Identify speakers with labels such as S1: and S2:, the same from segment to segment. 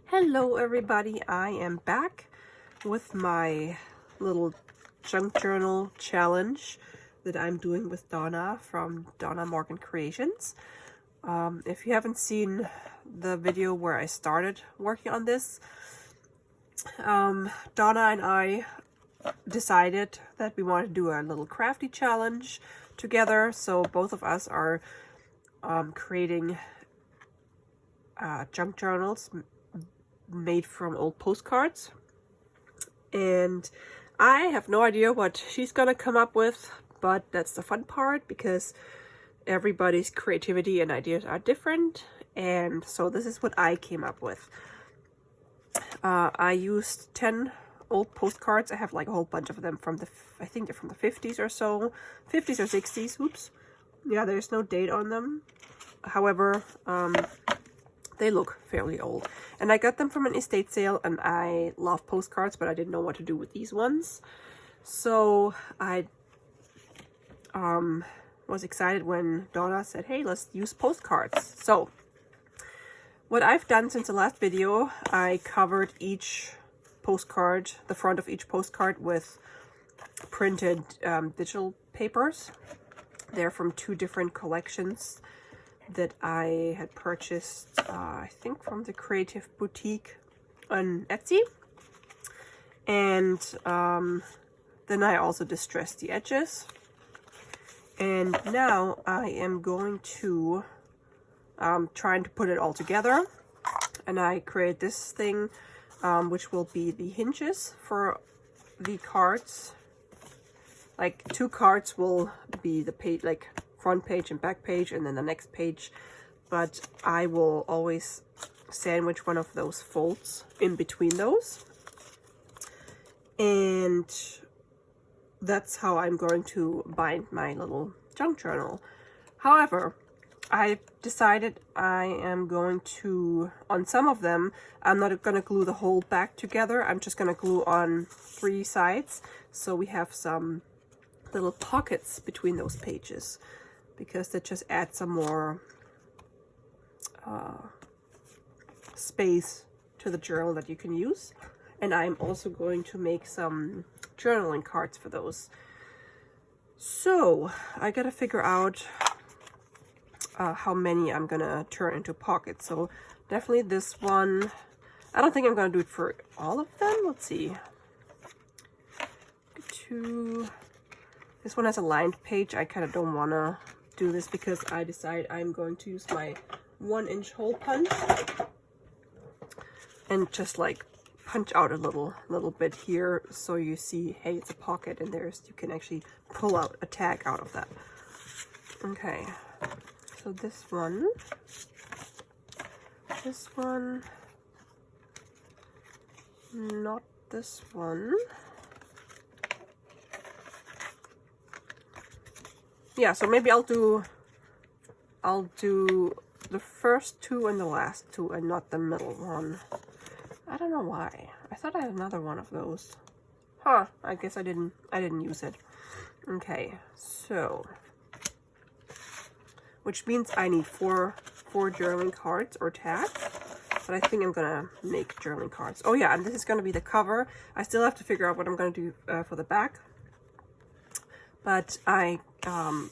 S1: Hello everybody, I am back with my little junk journal challenge that I'm doing with Donna from Donna Creations. If you haven't seen the video where I started working on this, Donna and I decided that we want to do a little crafty challenge together. So both of us are creating junk journals made from old postcards, and I have no idea what she's gonna come up with, but that's the fun part because everybody's creativity and ideas are different. And so this is what I came up with. I used 10 old postcards. I have like a whole bunch of them from I think they're from the 50s or so, 50s or 60s. Oops. Yeah, there's no date on them. However, they look fairly old, and I got them from an estate sale, and I love postcards, but I didn't know what to do with these ones. So I was excited when Donna said, hey, let's use postcards. So what I've done since the last video, I covered each postcard, the front of each postcard, with printed digital papers. They're from two different collections that I had purchased, I think from the Creative Boutique on Etsy. And then I also distressed the edges. And now I am going to trying to put it all together. And I create this thing, which will be the hinges for the cards. Like 2 cards will be the page, like front page and back page, and then the next page, but I will always sandwich one of those folds in between those, and that's how I'm going to bind my little junk journal. However, I decided I am going to, on some of them, I'm not going to glue the whole back together. I'm just going to glue on 3 sides, so we have some little pockets between those pages, because that just adds some more space to the journal that you can use. And I'm also going to make some journaling cards for those. So I gotta figure out how many I'm gonna turn into pockets. So definitely this one. I don't think I'm gonna do it for all of them. Let's see. 2. This one has a lined page. I kind of don't want to do this because I decide I'm going to use my 1-inch hole punch and just like punch out a little bit here, so you see, hey, it's a pocket, and you can actually pull out a tag out of that. Okay, so this one, not this one. Yeah, so maybe I'll do the first 2 and the last 2 and not the middle one. I don't know why. I thought I had another one of those. Huh, I guess I didn't use it. Okay, so which means I need four journaling cards or tags, but I think I'm gonna make journaling cards. Oh yeah, and this is gonna be the cover. I still have to figure out what I'm gonna do for the back. But I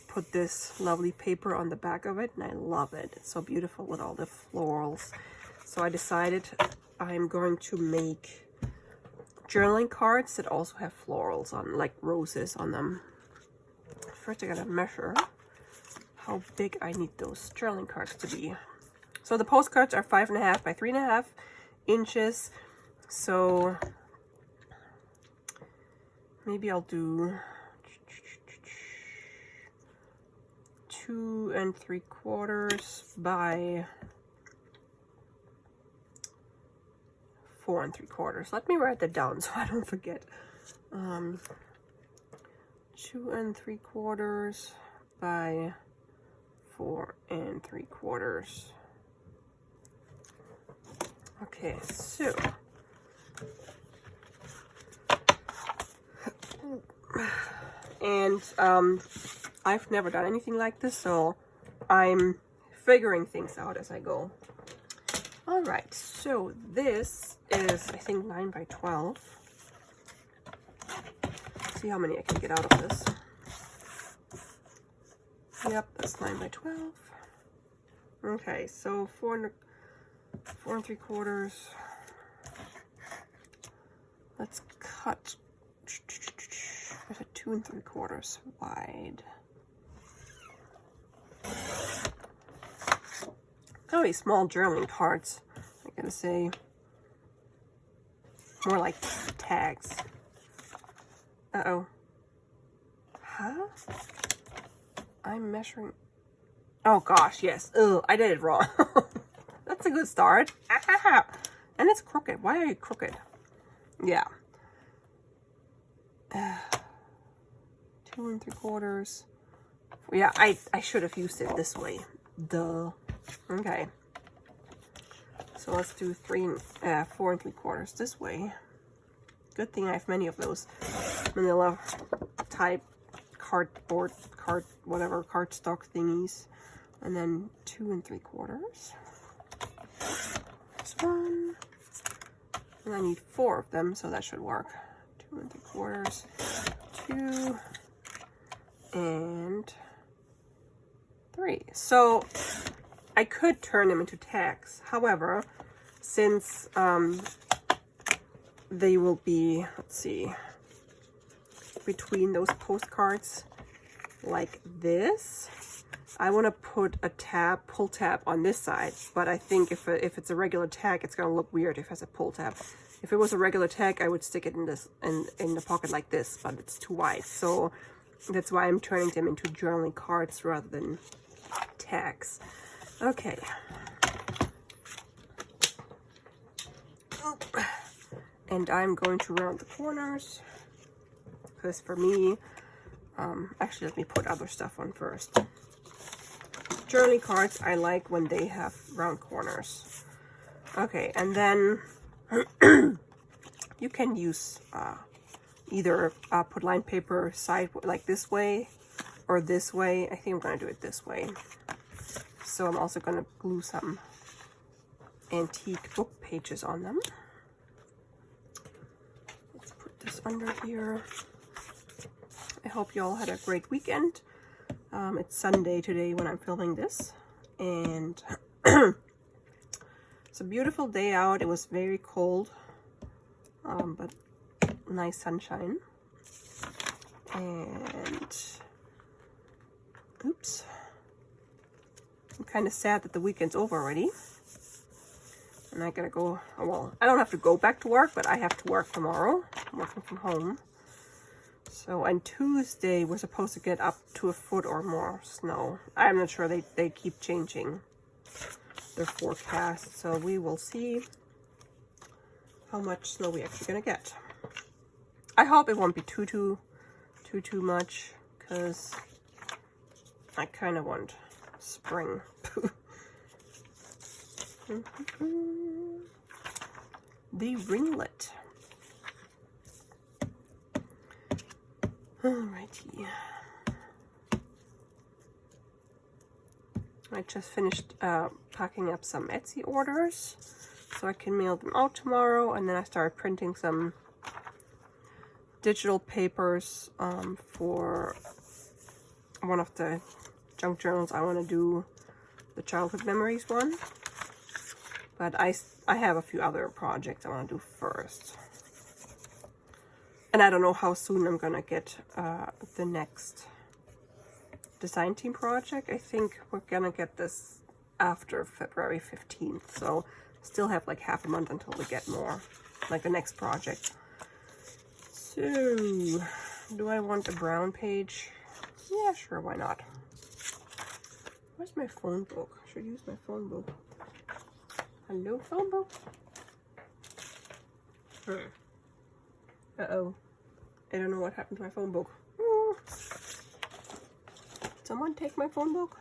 S1: put this lovely paper on the back of it, and I love it. It's so beautiful with all the florals. So I decided I'm going to make journaling cards that also have florals on, like roses on them. First I gotta measure how big I need those journaling cards to be. So the postcards are 5.5 by 3.5 inches. So maybe I'll do 2 3/4 by 4 3/4. Let me write that down so I don't forget. 2 3/4 by 4 3/4. Okay, so and I've never done anything like this, so I'm figuring things out as I go. All right, so this is, I think, 9 by 12. Let's see how many I can get out of this. Yep, that's 9 by 12. Okay, so 4 3/4. Let's cut. There's a 2 3/4 wide. Oh, these small journaling cards. I gotta say, more like tags. Uh-oh. Huh? I'm measuring. Oh gosh, yes. Ugh, I did it wrong. That's a good start. And it's crooked. Why are you crooked? Yeah. 2 3/4. Yeah, I should have used it this way. Duh. Okay. So let's do 4 3/4 this way. Good thing I have many of those manila type cardstock thingies. And then 2 3/4. This one. And I need 4 of them, so that should work. 2 3/4. 2 and 3. So I could turn them into tags. However, since they will be, let's see, between those postcards like this, I want to put a pull tab on this side, but I think if it's a regular tag, it's going to look weird if it has a pull tab. If it was a regular tag, I would stick it in the pocket like this, but it's too wide. So that's why I'm turning them into journaling cards rather than tags. Okay. And I'm going to round the corners, because for me, actually let me put other stuff on first. Journaling cards, I like when they have round corners. Okay, and then you can use either put lined paper side like this way or this way. I think I'm going to do it this way. So I'm also going to glue some antique book pages on them. Let's put this under here. I hope you all had a great weekend. It's Sunday today when I'm filming this, and it's a beautiful day out. It was very cold, but nice sunshine. And oops, I'm kind of sad that the weekend's over already, and I gotta go. Well, I don't have to go back to work, but I have to work tomorrow. I'm working from home. So on Tuesday, we're supposed to get up to 1 foot or more snow. I'm not sure. They keep changing their forecast. So we will see how much snow we're actually going to get. I hope it won't be too much, because I kind of want spring. The ringlet. Alrighty. I just finished packing up some Etsy orders so I can mail them out tomorrow, and then I started printing some digital papers for one of the junk journals. I want to do the childhood memories one, but I have a few other projects I want to do first. And I don't know how soon I'm gonna get the next design team project. I think we're gonna get this after February 15th. So still have like half a month until we get more, like the next project. So, do I want a brown page? Yeah, sure, why not? Where's my phone book? I should use my phone book. Hello, phone book? Uh-oh. I don't know what happened to my phone book. Someone take my phone book?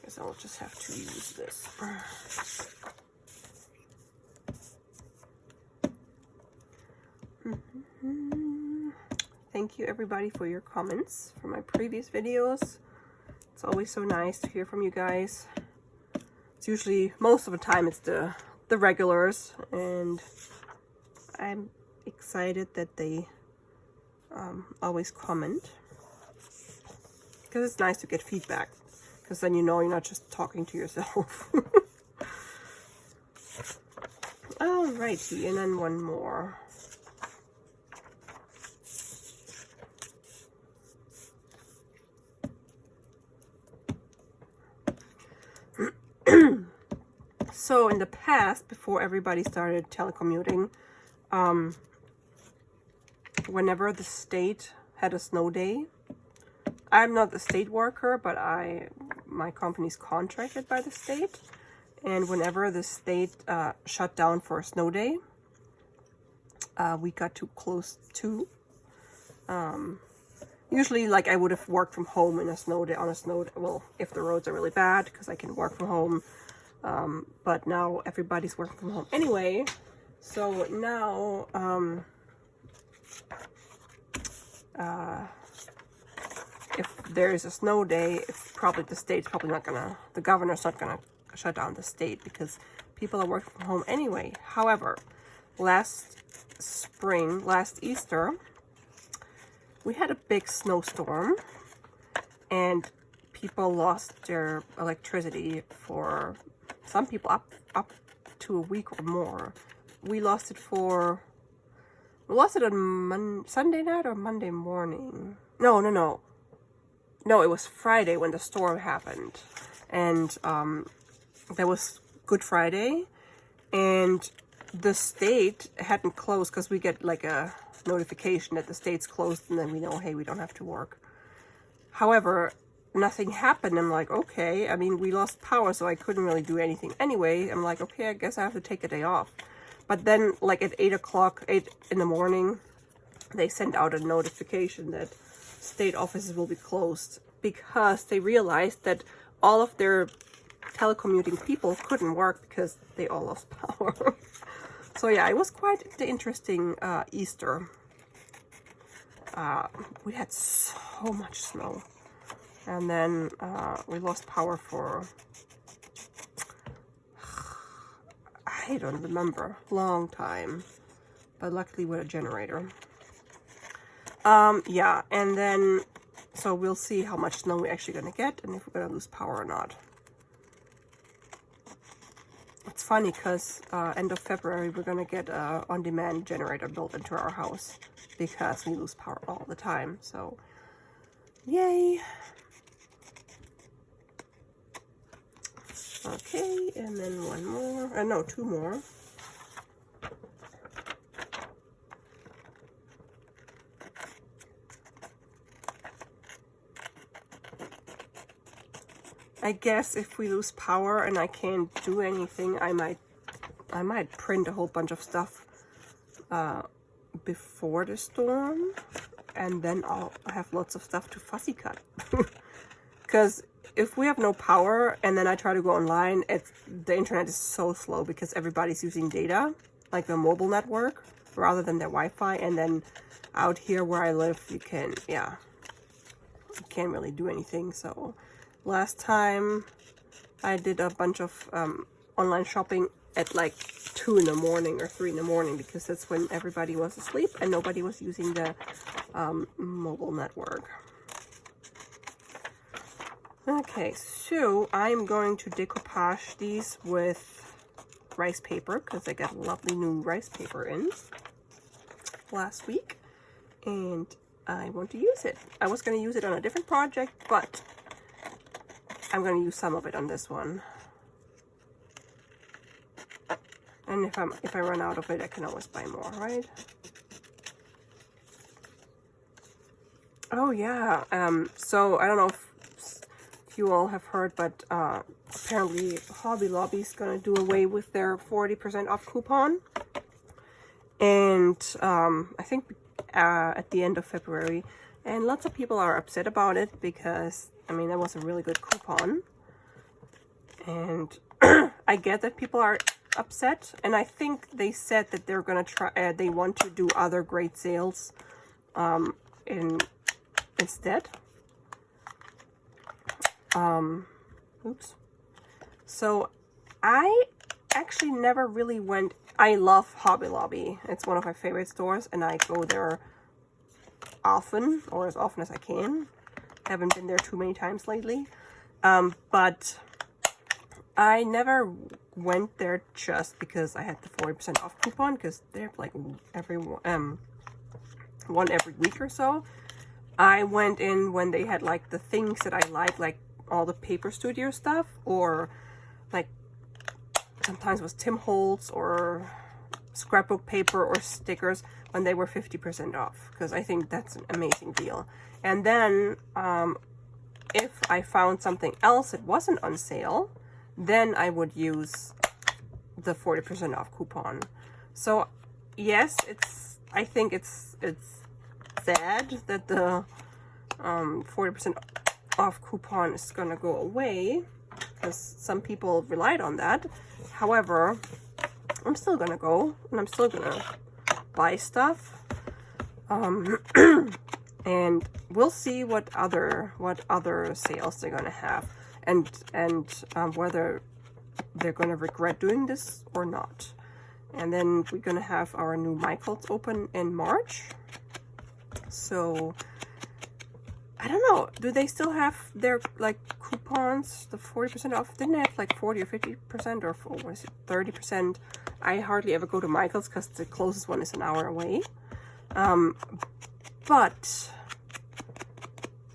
S1: Guess I'll just have to use this. Thank you everybody for your comments from my previous videos. It's always so nice to hear from you guys. It's usually, most of the time, it's the regulars, and I'm excited that they always comment, because it's nice to get feedback, because then you know you're not just talking to yourself. Alrighty, and then one more. So in the past, before everybody started telecommuting, whenever the state had a snow day, I'm not the state worker, but my company's contracted by the state, and whenever the state shut down for a snow day, we got too close to. Usually, like, I would have worked from home in a snow day, on a snow day, well, if the roads are really bad, because I can work from home. But now everybody's working from home anyway. So now, if there is a snow day, it's probably, the state's probably not gonna, the governor's not gonna shut down the state, because people are working from home anyway. However, last spring, last Easter, we had a big snowstorm, and people lost their electricity for, some people up to a week or more. We lost it on Sunday night or Monday morning. No, it was Friday when the storm happened, and that was Good Friday, and the state hadn't closed, because we get like a notification that the state's closed, and then we know, hey, we don't have to work. However, nothing happened. I'm like, okay, I mean, we lost power, so I couldn't really do anything anyway. I'm like, okay, I guess I have to take a day off. But then, like, at 8 in the morning, they sent out a notification that state offices will be closed, because they realized that all of their telecommuting people couldn't work because they all lost power. So yeah, it was quite the interesting Easter. We had so much snow, and then we lost power for, I don't remember, long time, but luckily with a generator. Yeah, and then, so we'll see how much snow we're actually gonna get, and if we're gonna lose power or not. It's funny, because end of February we're gonna get a on-demand generator built into our house, because we lose power all the time. So yay. Okay, and then one more, no, two more. I guess if we lose power and I can't do anything, I might print a whole bunch of stuff before the storm, and then I'll have lots of stuff to fussy cut. Because if we have no power and then I try to go online, the internet is so slow, because everybody's using data, like the mobile network, rather than their Wi-Fi. And then out here where I live, you can't really do anything. So last time I did a bunch of online shopping at like 2 in the morning or 3 in the morning, because that's when everybody was asleep and nobody was using the mobile network. Okay, so I'm going to decoupage these with rice paper, because I got lovely new rice paper in last week, and I want to use it. I was going to use it on a different project, but I'm going to use some of it on this one. And if I run out of it, I can always buy more, right? Oh yeah, so I don't know if you all have heard, but apparently Hobby Lobby's gonna do away with their 40% off coupon. And I think at the end of February. And lots of people are upset about it, because, I mean, that was a really good coupon. And I get that people are upset, and I think they said that they're gonna try, they want to do other great sales instead. Oops. So I actually never really went. I love Hobby Lobby. It's one of my favorite stores, and I go there often, or as often as I can. Haven't been there too many times lately. But I never went there just because I had the 40% off coupon, because they have like one every week or so. I went in when they had like the things that I like all the Paper Studio stuff, or like sometimes it was Tim Holtz or scrapbook paper or stickers when they were 50% off, because I think that's an amazing deal. And then if I found something else that wasn't on sale, then I would use the 40% off coupon. So yes, I think it's sad that the 40% off coupon is gonna go away, because some people relied on that. However, I'm still gonna go and I'm still gonna buy stuff, and we'll see what other sales they're gonna have, and whether they're gonna regret doing this or not. And then we're gonna have our new Michaels open in March. So I don't know, do they still have their like coupons, the 40% off? Didn't they have like 40 or 50%, or what was it, 30%? I hardly ever go to Michaels because the closest one is an hour away. But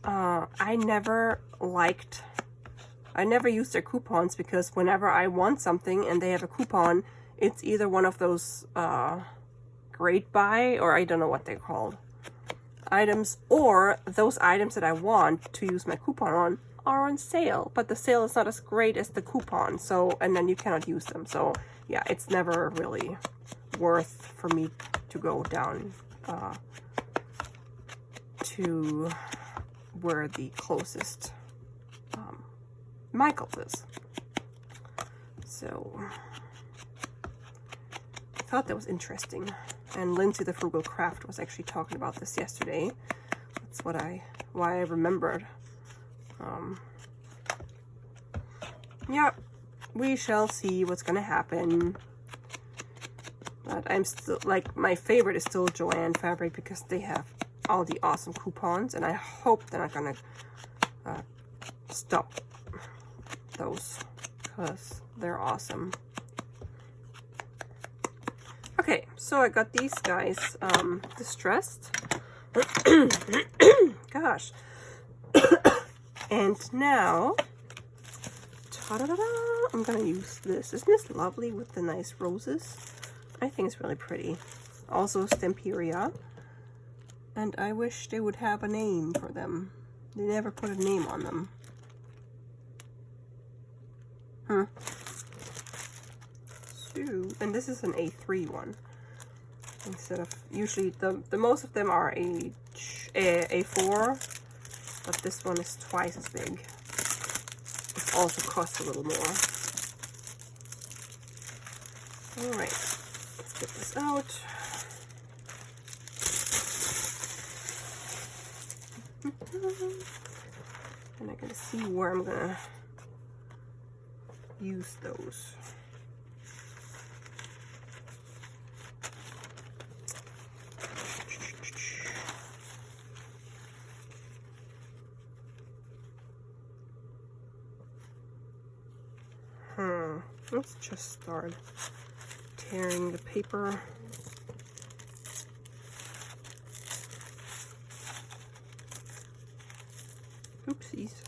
S1: I never used their coupons, because whenever I want something and they have a coupon, it's either one of those great buy, or I don't know what they're called, items, or those items that I want to use my coupon on are on sale, but the sale is not as great as the coupon, so, and then you cannot use them. So yeah, it's never really worth for me to go down to where the closest Michaels is. So I thought that was interesting. And Lindsay the Frugal Craft was actually talking about this yesterday. That's why I remembered. Yeah, we shall see what's gonna happen. But I'm still, like, my favorite is still Joann Fabric, because they have all the awesome coupons, and I hope they're not gonna stop those, because they're awesome. Okay, so I got these guys distressed. Gosh. And now, ta-da-da-da, I'm gonna use this. Isn't this lovely with the nice roses? I think it's really pretty. Also Stemperia. And I wish they would have a name for them. They never put a name on them. Huh. And this is an A3 one, instead of, usually the most of them are A4, but this one is twice as big. It also costs a little more. All right, let's get this out. And I gotta see where I'm gonna use those. Let's just start tearing the paper. Oopsies.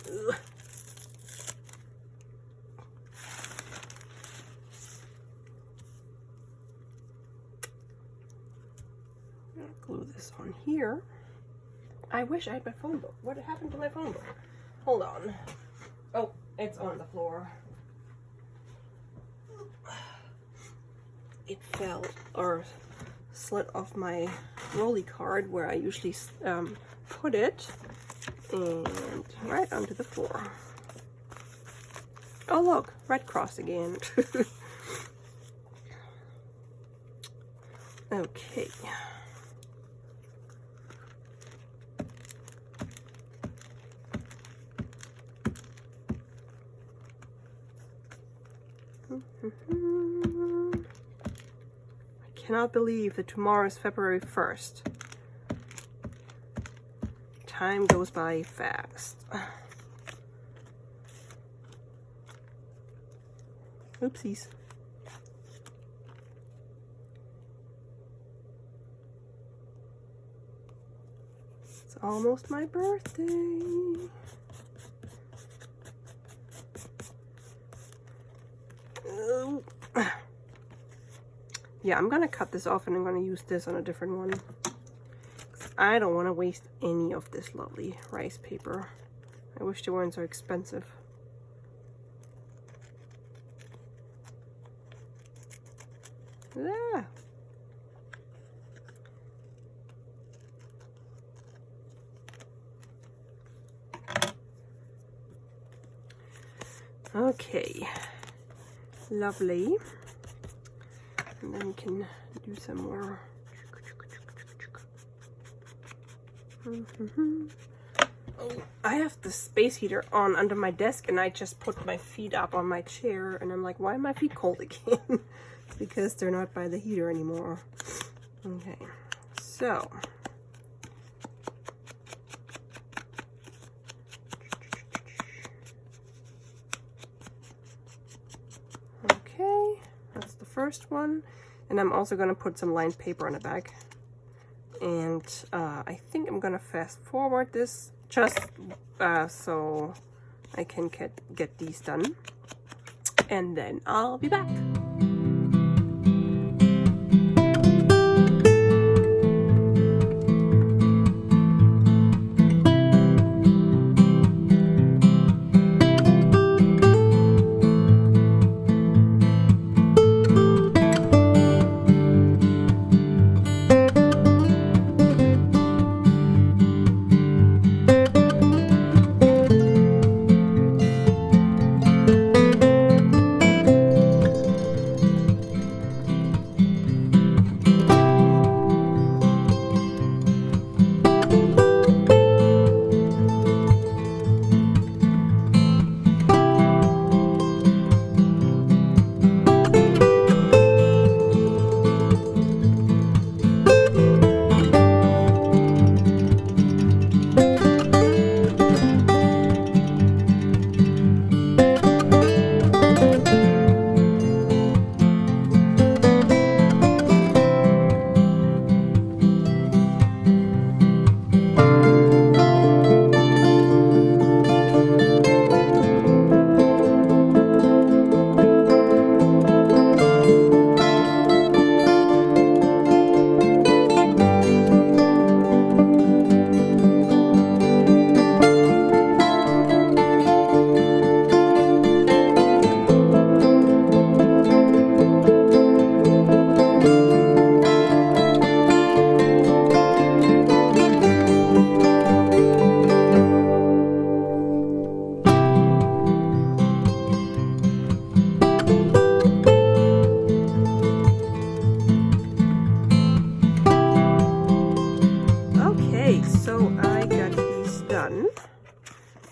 S1: Ugh. I'm gonna glue this on here. I wish I had my phone book. What happened to my phone book? Hold on. Oh, it's on the floor. It fell or slid off my rolly card where I usually put it, and right onto the floor. Oh look, Red Cross again. Okay. I cannot believe that tomorrow is February 1st. Time goes by fast. Oopsies. It's almost my birthday. Oh. Yeah, I'm gonna cut this off and I'm gonna use this on a different one. I don't want to waste any of this lovely rice paper. I wish they weren't so expensive. Ah. Okay, lovely. And then we can do some more. Oh, I have the space heater on under my desk and I just put my feet up on my chair and I'm like, why are my feet cold again? It's because they're not by the heater anymore. Okay, so okay, that's the first one. And I'm also gonna put some lined paper on the back. And I think I'm gonna fast forward this just so I can get these done. And then I'll be back.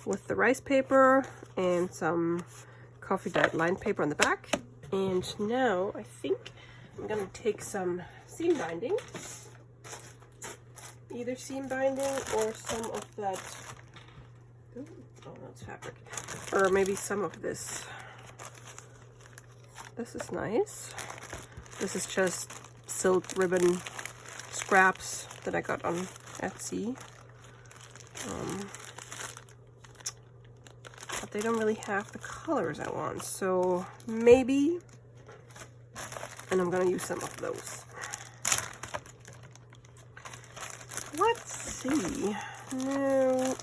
S1: With the rice paper and some coffee dyed lined paper on the back. And now I think I'm gonna take some seam binding, either seam binding or some of that, oh that's fabric, or maybe some of this. This is nice. This is just silk ribbon scraps that I got on Etsy. But they don't really have the colors I want, so maybe, and I'm gonna use some of those. Let's see. No,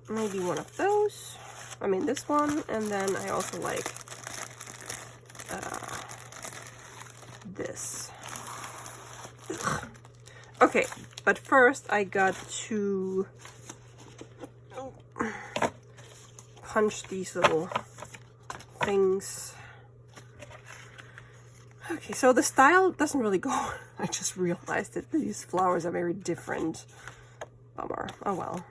S1: maybe one of those. I mean this one, and then I also like this. Ugh. Okay, but first I got to punch these little things. Okay, so the style doesn't really go. I just realized that these flowers are very different. Bummer. Oh well.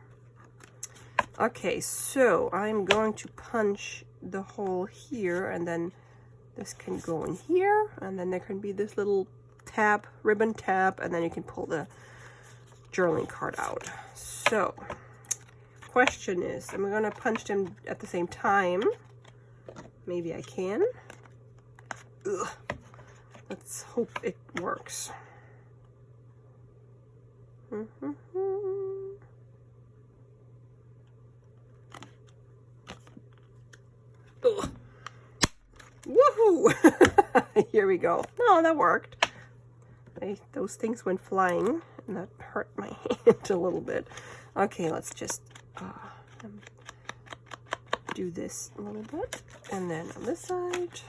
S1: Okay, so I'm going to punch the hole here, and then this can go in here, and then there can be this little tab, ribbon tab, and then you can pull the journaling card out. So, question is, am I gonna punch them at the same time? Maybe I can. Ugh. Let's hope it works. Ugh. Woohoo! Here we go. No, that worked. Those things went flying, and that hurt my hand a little bit. Okay, let's just do this a little bit, and then on this side.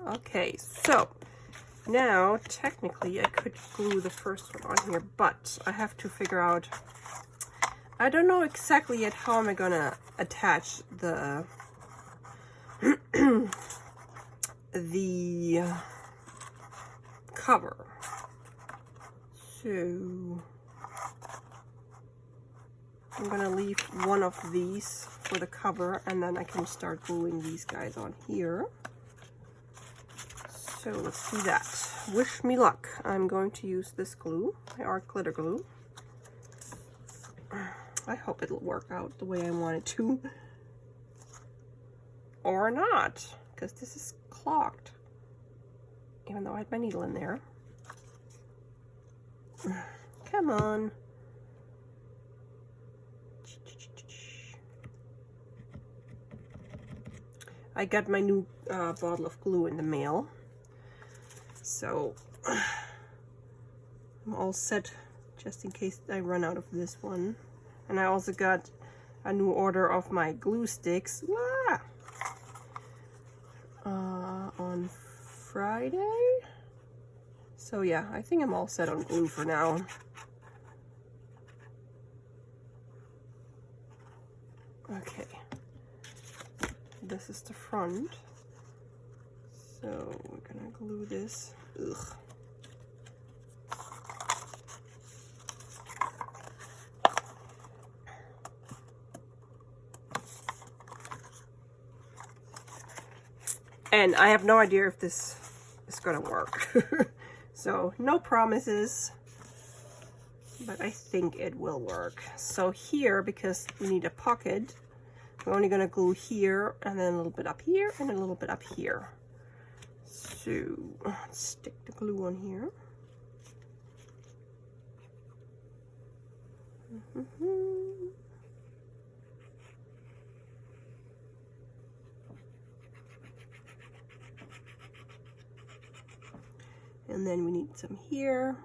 S1: Okay, so now technically I could glue the first one on here, but I have to figure out, I don't know exactly yet how am I gonna attach the the cover. So I'm gonna leave one of these for the cover, and then I can start gluing these guys on here. So let's do that. Wish me luck. I'm going to use this glue, my art glitter glue. I hope it'll work out the way I want it to. Or not, because this is clogged. Even though I had my needle in there. Come on. I got my new bottle of glue in the mail. So I'm all set just in case I run out of this one. And I also got a new order of my glue sticks on Friday. So yeah, I think I'm all set on glue for now. Okay, this is the front. So we're gonna glue this. Ugh. And I have no idea if this is gonna work. So no promises, but I think it will work. So here, because we need a pocket, we're only gonna glue here, and then a little bit up here, and a little bit up here. So let's stick the glue on here. And then we need some here.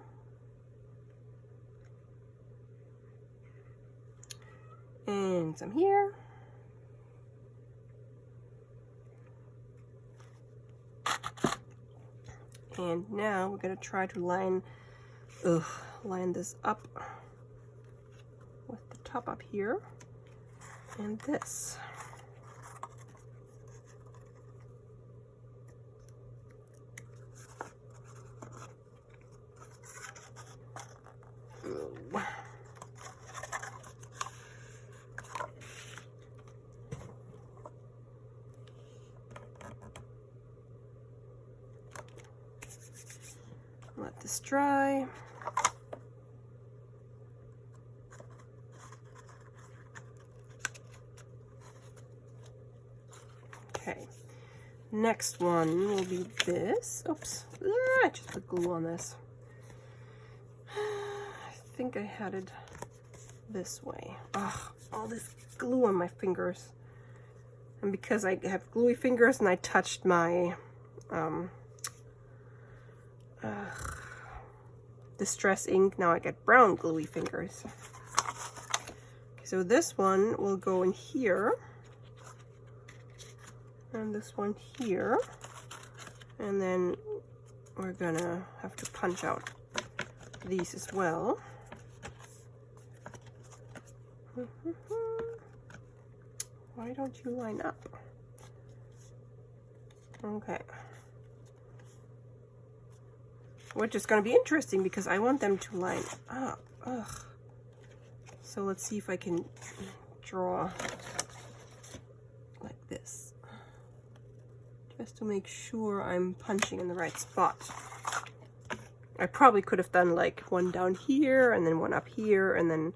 S1: And some here. And now we're gonna try to line this up with the top up here and this. Let this dry. Okay, next one will be this. Oops, I just put glue on this. I think I had it this way. Ugh, all this glue on my fingers. And because I have gluey fingers and I touched my Distress ink, now I get brown gluey fingers. Okay, so this one will go in here, and this one here, and then we're gonna have to punch out these as well. Why don't you line up? Okay. Which is going to be interesting because I want them to line up. Ugh. So let's see if I can draw like this, just to make sure I'm punching in the right spot. I probably could have done like one down here and then one up here and then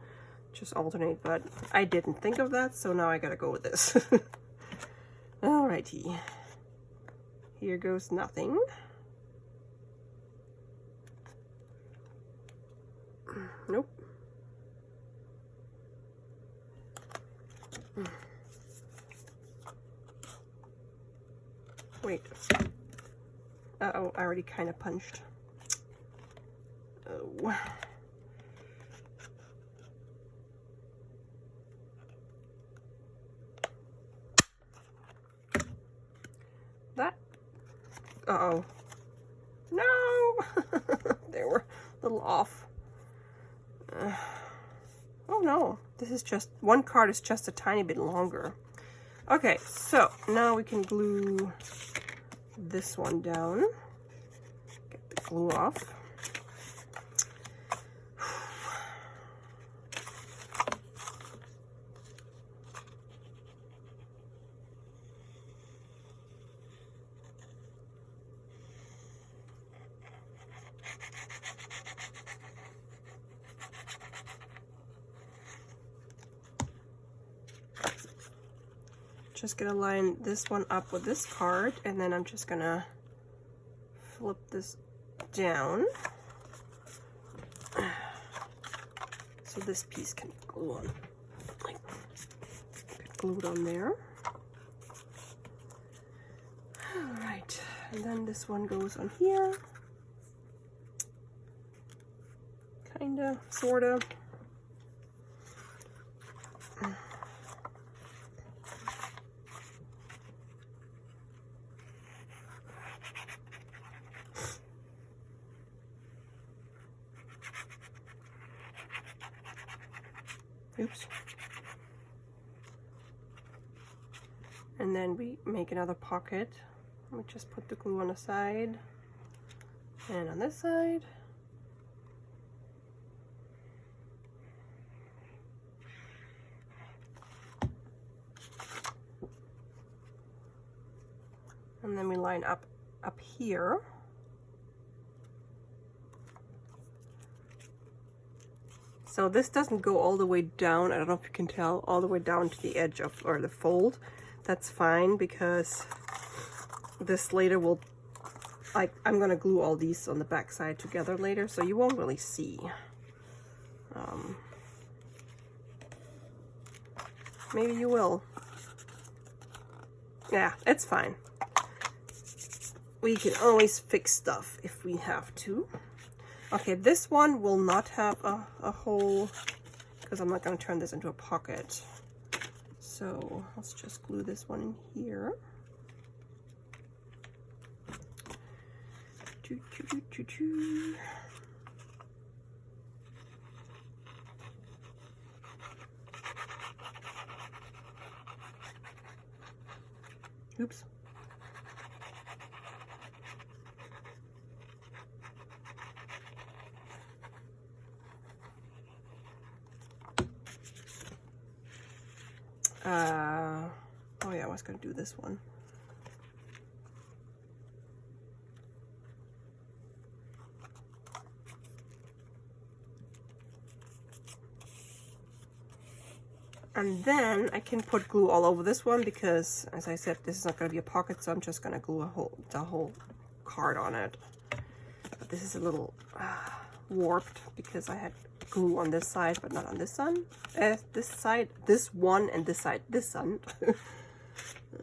S1: just alternate, but I didn't think of that, so now I gotta go with this. Alrighty, here goes nothing. Nope. Wait. Uh-oh, I already kind of punched. Oh. That. Uh-oh. No! They were a little off. Oh no, this is just, one card is just a tiny bit longer. Okay, so now we can glue this one down. Get the glue off. Just gonna line this one up with this card, and then I'm just gonna flip this down so this piece can glue on, like, get glued on there. All right, and then this one goes on here, kinda, sorta. Oops. And then we make another pocket. We just put the glue on the side and on this side. And then we line up here. So this doesn't go all the way down. I don't know if you can tell, all the way down to the edge of, or the fold. That's fine, because this later will, like, I'm gonna glue all these on the back side together later, so you won't really see. Maybe you will. Yeah, it's fine. We can always fix stuff if we have to. Okay, this one will not have a hole, because I'm not going to turn this into a pocket. So let's just glue this one in here. Choo, choo, choo, choo, choo. Oops. Oh yeah, I was going to do this one. And then I can put glue all over this one, because, as I said, this is not going to be a pocket, so I'm just going to glue the whole card on it. But this is a little warped, because I had glue on this side, but not on this one. This side, this one, and this side, this one.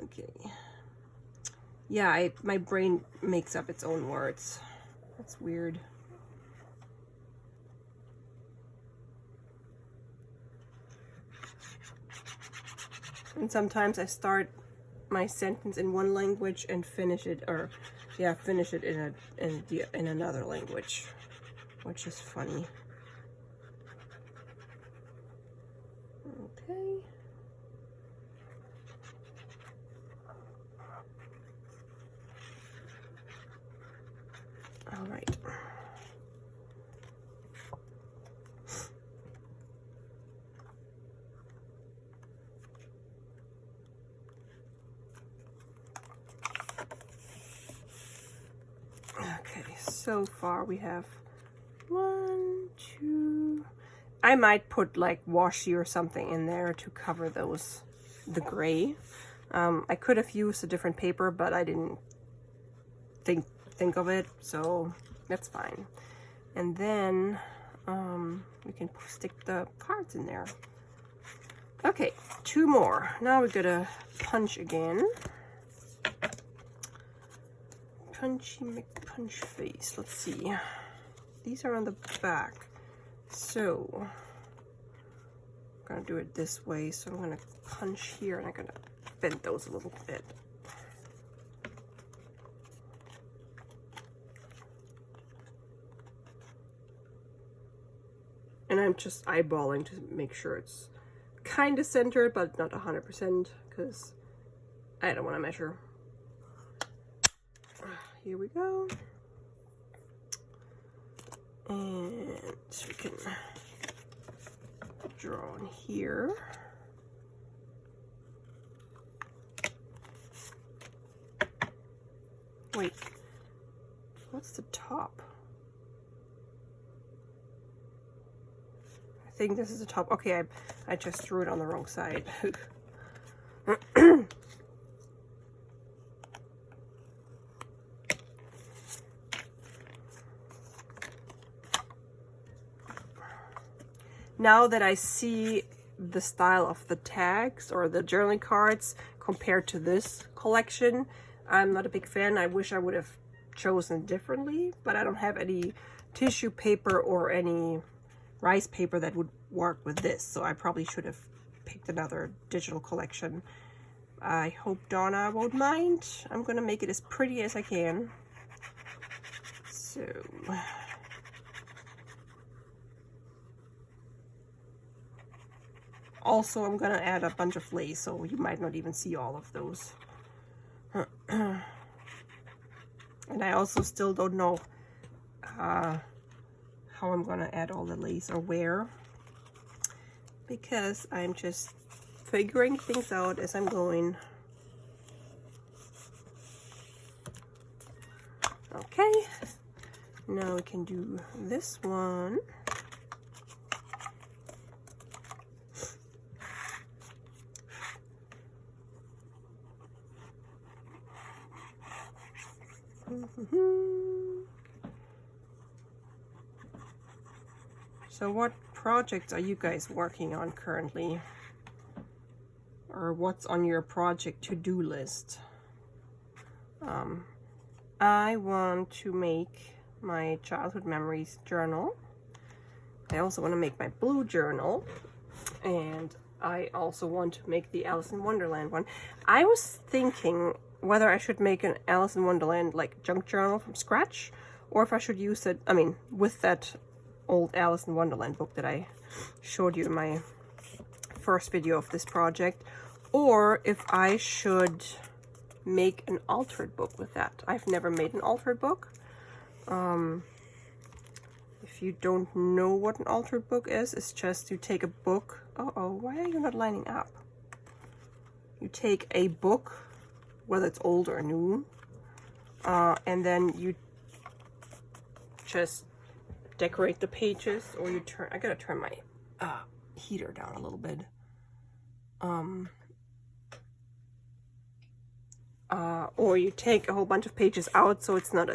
S1: Okay. Yeah, my brain makes up its own words. That's weird. And sometimes I start my sentence in one language and finish it, or yeah, finish it in another language, which is funny. Okay. All right. So far we have 1, 2. I might put like washi or something in there to cover those, the gray. I could have used a different paper, but I didn't think of it, so that's fine. And then we can stick the cards in there. Okay, 2 more. Now we're gonna punch again. Punchy McPunch face. Let's see. These are on the back. So I'm gonna do it this way. So I'm gonna punch here and I'm gonna bend those a little bit. And I'm just eyeballing to make sure it's kind of centered, but not 100%, because I don't want to measure. Here we go. And we can draw in here. Wait, what's the top? I think this is the top. Okay, I just drew it on the wrong side. Now that I see the style of the tags or the journaling cards compared to this collection, I'm not a big fan. I wish I would have chosen differently, but I don't have any tissue paper or any rice paper that would work with this, so I probably should have picked another digital collection. I hope Donna won't mind. I'm gonna make it as pretty as I can. So also I'm gonna add a bunch of lace, so you might not even see all of those. And I also still don't know how I'm gonna add all the lace or where, because I'm just figuring things out as I'm going. Okay, now we can do this one. So what projects are you guys working on currently? Or what's on your project to-do list? I want to make my childhood memories journal. I also want to make my blue journal. And I also want to make the Alice in Wonderland one. I was thinking whether I should make an Alice in Wonderland like junk journal from scratch, or if I should use it, I mean, with that old Alice in Wonderland book that I showed you in my first video of this project, or if I should make an altered book with that. I've never made an altered book. If you don't know what an altered book is, it's just you take a book. Uh-oh, why are you not lining up? You take a book, whether it's old or new, and then you just decorate the pages, or you turn, I gotta turn my heater down a little bit. Or you take a whole bunch of pages out, so it's not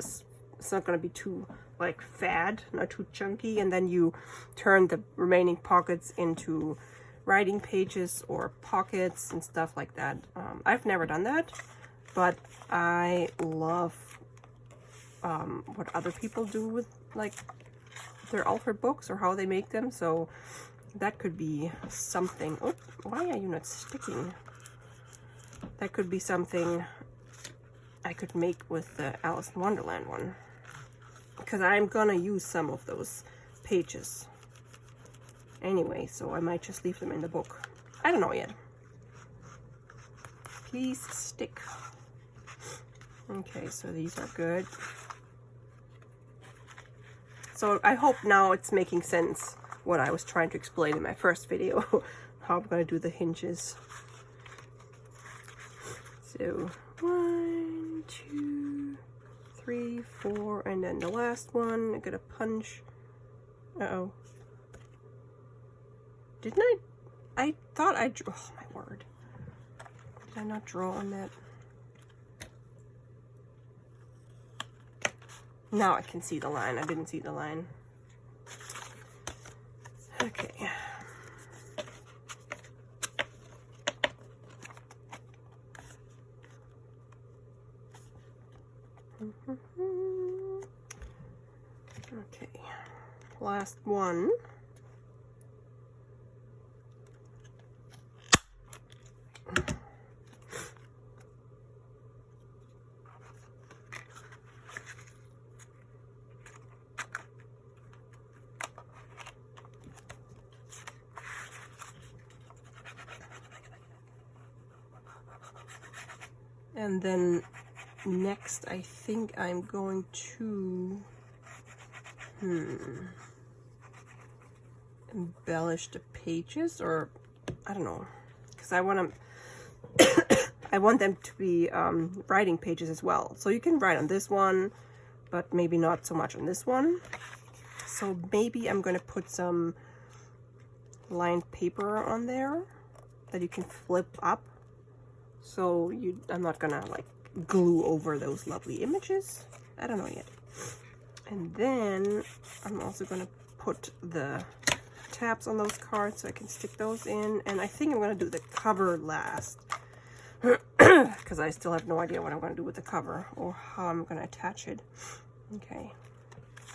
S1: gonna be too like fat, not too chunky, and then you turn the remaining pockets into writing pages or pockets and stuff like that. I've never done that, but I love what other people do with like their altered books or how they make them, so that could be something. Oh, why are you not sticking? That could be something I could make with the Alice in Wonderland one, because I'm gonna use some of those pages anyway, so I might just leave them in the book. I don't know yet. Please stick. Okay, so these are good. So I hope now it's making sense what I was trying to explain in my first video, how I'm gonna do the hinges. So 1, 2, 3, 4, and then the last one. I got a punch. Uh-oh. Didn't I? I thought I drew. Oh, my word. Did I not draw on that? Now I can see the line. I didn't see the line. Okay. Okay. Last one. And then next, I think I'm going to embellish the pages, or I don't know, because I want to I want them to be writing pages as well. So you can write on this one, but maybe not so much on this one. So maybe I'm going to put some lined paper on there that you can flip up. So I'm not gonna like glue over those lovely images. I don't know yet. And then I'm also gonna put the tabs on those cards so I can stick those in. And I think I'm gonna do the cover last because I still have no idea what I'm gonna do with the cover or how I'm gonna attach it. Okay.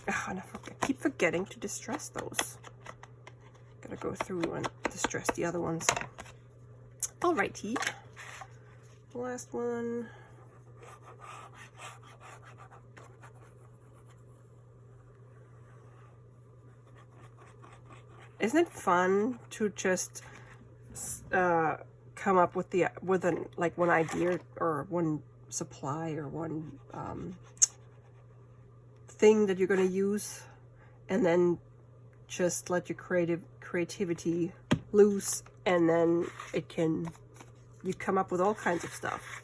S1: And I keep forgetting to distress those. Gotta go through and distress the other ones. Alrighty. Last one. Isn't it fun to just come up with one idea or one supply or one thing that you're going to use, and then just let your creativity loose, and then you come up with all kinds of stuff.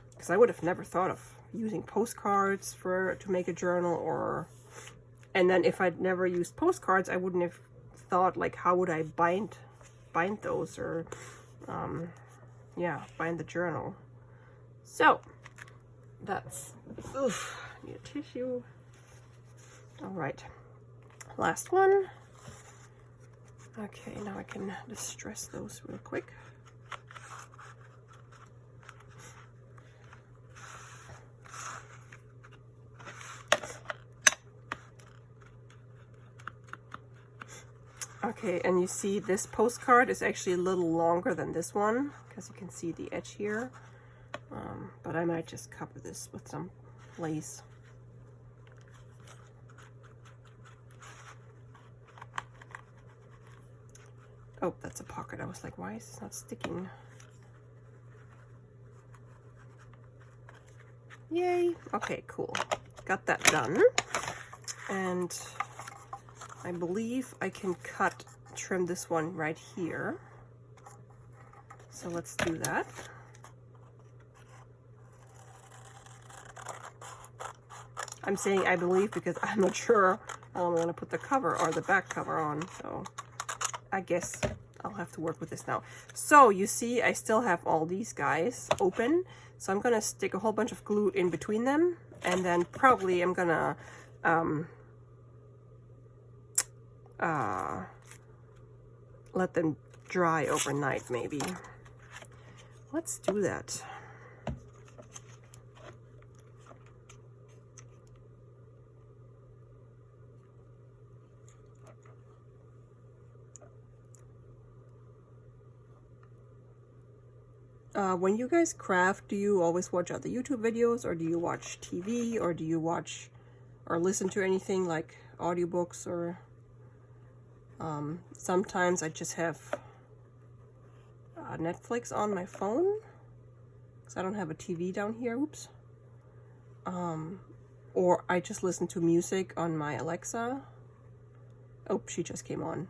S1: Because I would have never thought of using postcards to make a journal, and then if I'd never used postcards, I wouldn't have thought like how would I bind those, or yeah, bind the journal. So that's need a tissue. All right, last one. Okay, now I can distress those real quick. Okay, and you see this postcard is actually a little longer than this one, because you can see the edge here. But I might just cover this with some lace. Oh, that's a pocket. I was like, why is this not sticking? Yay. Okay, cool. Got that done. And I believe I can trim this one right here. So let's do that. I'm saying I believe because I'm not sure how I'm going to put the cover or the back cover on. So I guess I'll have to work with this now. So you see, I still have all these guys open. So I'm going to stick a whole bunch of glue in between them. And then probably I'm going to let them dry overnight, maybe. Let's do that. When you guys craft, do you always watch other YouTube videos, or do you watch TV, or do you watch or listen to anything like audiobooks, or sometimes I just have Netflix on my phone because I don't have a TV down here. Oops. Or I just listen to music on my Alexa. Oh, she just came on.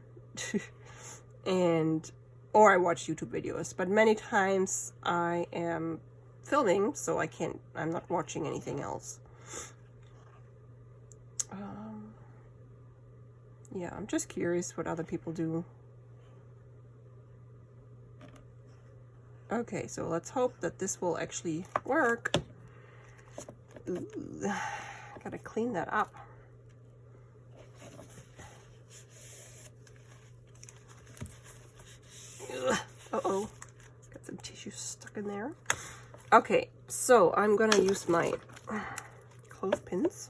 S1: And or I watch YouTube videos, but many times I am filming, so I'm not watching anything else. Yeah, I'm just curious what other people do. Okay, so let's hope that this will actually work. Ooh, gotta clean that up. Uh-oh, got some tissue stuck in there. Okay, so I'm gonna use my clothespins.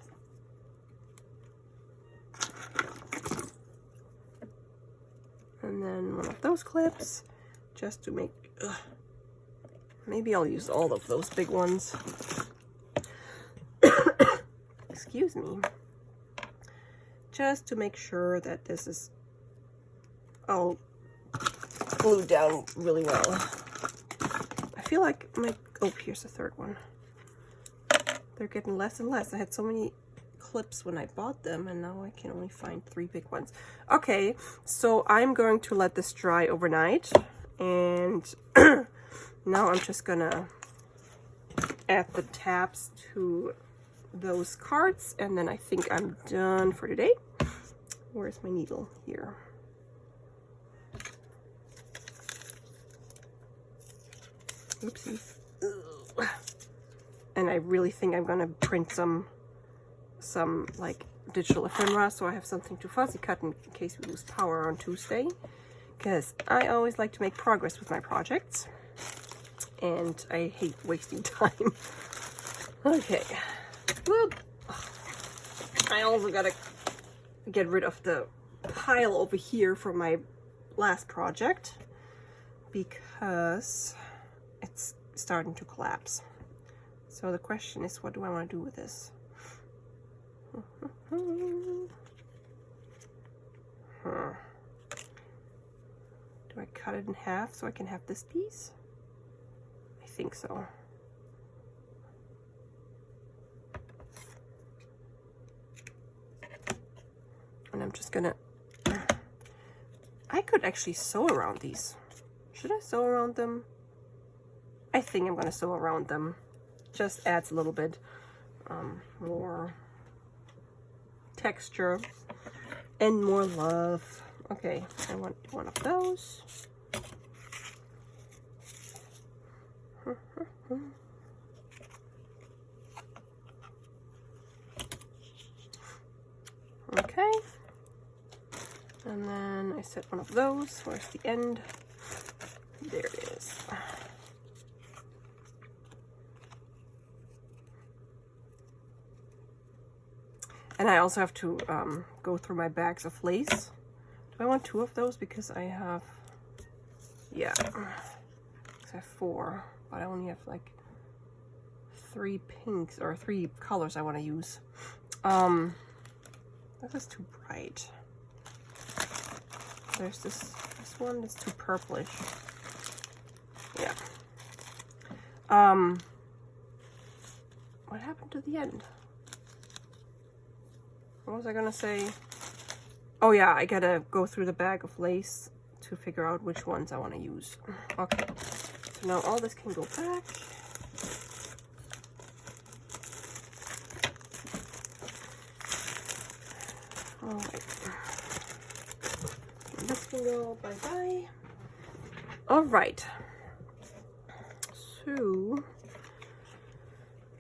S1: And then one of those clips, just to make, maybe I'll use all of those big ones. Excuse me. Just to make sure that this is all glued down really well. I feel like oh, here's the third one. They're getting less and less. I had so many clips when I bought them, and now I can only find 3 big ones. Okay, so I'm going to let this dry overnight, and now I'm just gonna add the tabs to those cards, and then I think I'm done for today. Where's my needle? Here. Oopsies. Ugh. And I really think I'm gonna print some like digital ephemera, so I have something to fuzzy cut in case we lose power on Tuesday, because I always like to make progress with my projects and I hate wasting time. Okay, whoop. I also gotta get rid of the pile over here from my last project because it's starting to collapse. So the question is, what do I want to do with this? Do I cut it in half so I can have this piece? I think so. And I'm just gonna, I could actually sew around these. Should I sew around them? I think I'm gonna sew around them. Just adds a little bit more texture and more love. Okay, I want one of those. Okay, and then I set one of those. Where's the end? There it is. And I also have to go through my bags of lace. Do I want 2 of those? Because I have, yeah, I have 4, but I only have like 3 pinks or 3 colors I want to use. This is too bright. There's this one that's too purplish. Yeah. What happened to the end? What was I gonna say? Oh yeah, I gotta go through the bag of lace to figure out which ones I want to use. Okay, so now all this can go back. All right, this can go bye-bye. All right, so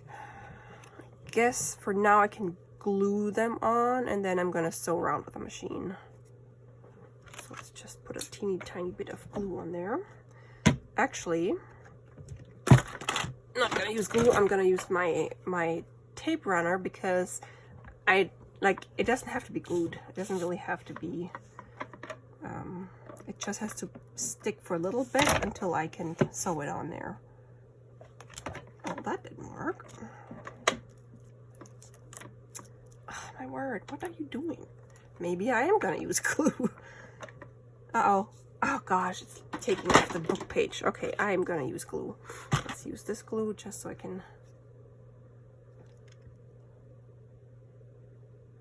S1: I guess for now I can glue them on, and then I'm gonna sew around with a machine. So let's just put a teeny tiny bit of glue on there. Actually, I'm not gonna use glue. I'm gonna use my tape runner, because it doesn't have to be glued. It doesn't really have to be. It just has to stick for a little bit until I can sew it on there. Oh, that didn't work. My word, what are you doing? Maybe I am gonna use glue. Uh-oh. Oh gosh, it's taking off the book page. Okay, I am gonna use glue. Let's use this glue just so I can...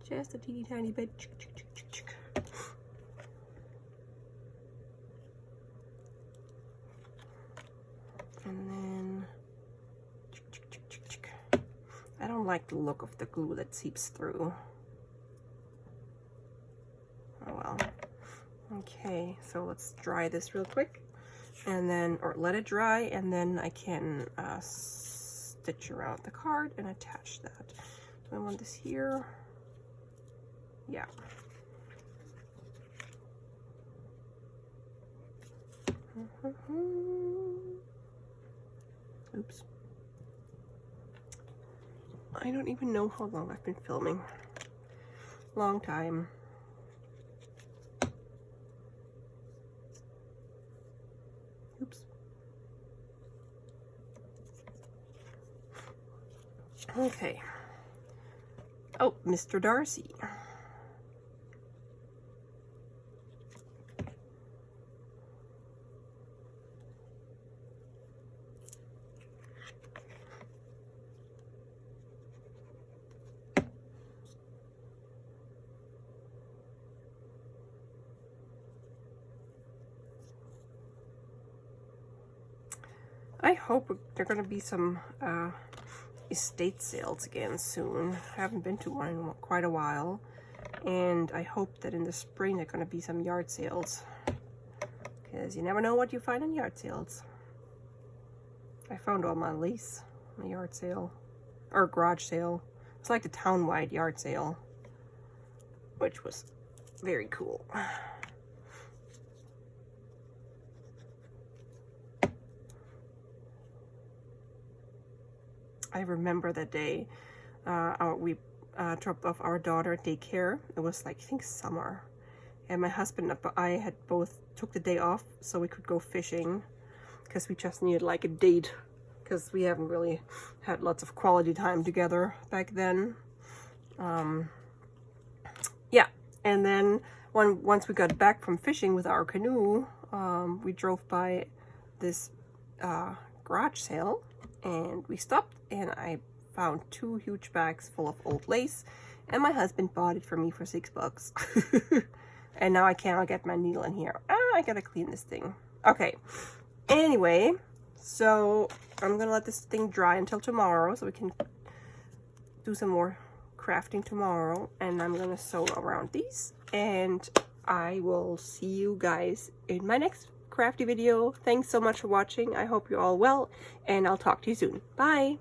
S1: Just a teeny tiny bit. like the look of the glue that seeps through. Oh well. Okay, so let's dry this real quick, and then, or let it dry, and then I can stitch around the card and attach that. Do I want this here? Yeah. Oops. I don't even know how long I've been filming. Long time. Oops. Okay. Oh, Mr. Darcy. I hope there are going to be some estate sales again soon. I haven't been to one in quite a while. And I hope that in the spring there are going to be some yard sales. Because you never know what you find in yard sales. I found all my lace in a yard sale. Or garage sale. It's like the town-wide yard sale. Which was very cool. I remember that day we dropped off our daughter at daycare. It was like, I think, summer. And my husband and I had both took the day off so we could go fishing. Because we just needed like a date. Because we haven't really had lots of quality time together back then. Yeah. And then once we got back from fishing with our canoe, we drove by this garage sale. And we stopped, and I found 2 huge bags full of old lace, and my husband bought it for me for $6. And now I cannot get my needle in here. I gotta clean this thing. Okay, anyway, so I'm gonna let this thing dry until tomorrow so we can do some more crafting tomorrow, and I'm gonna sew around these, and I will see you guys in my next crafty video. Thanks so much for watching. I hope you're all well, and I'll talk to you soon. Bye.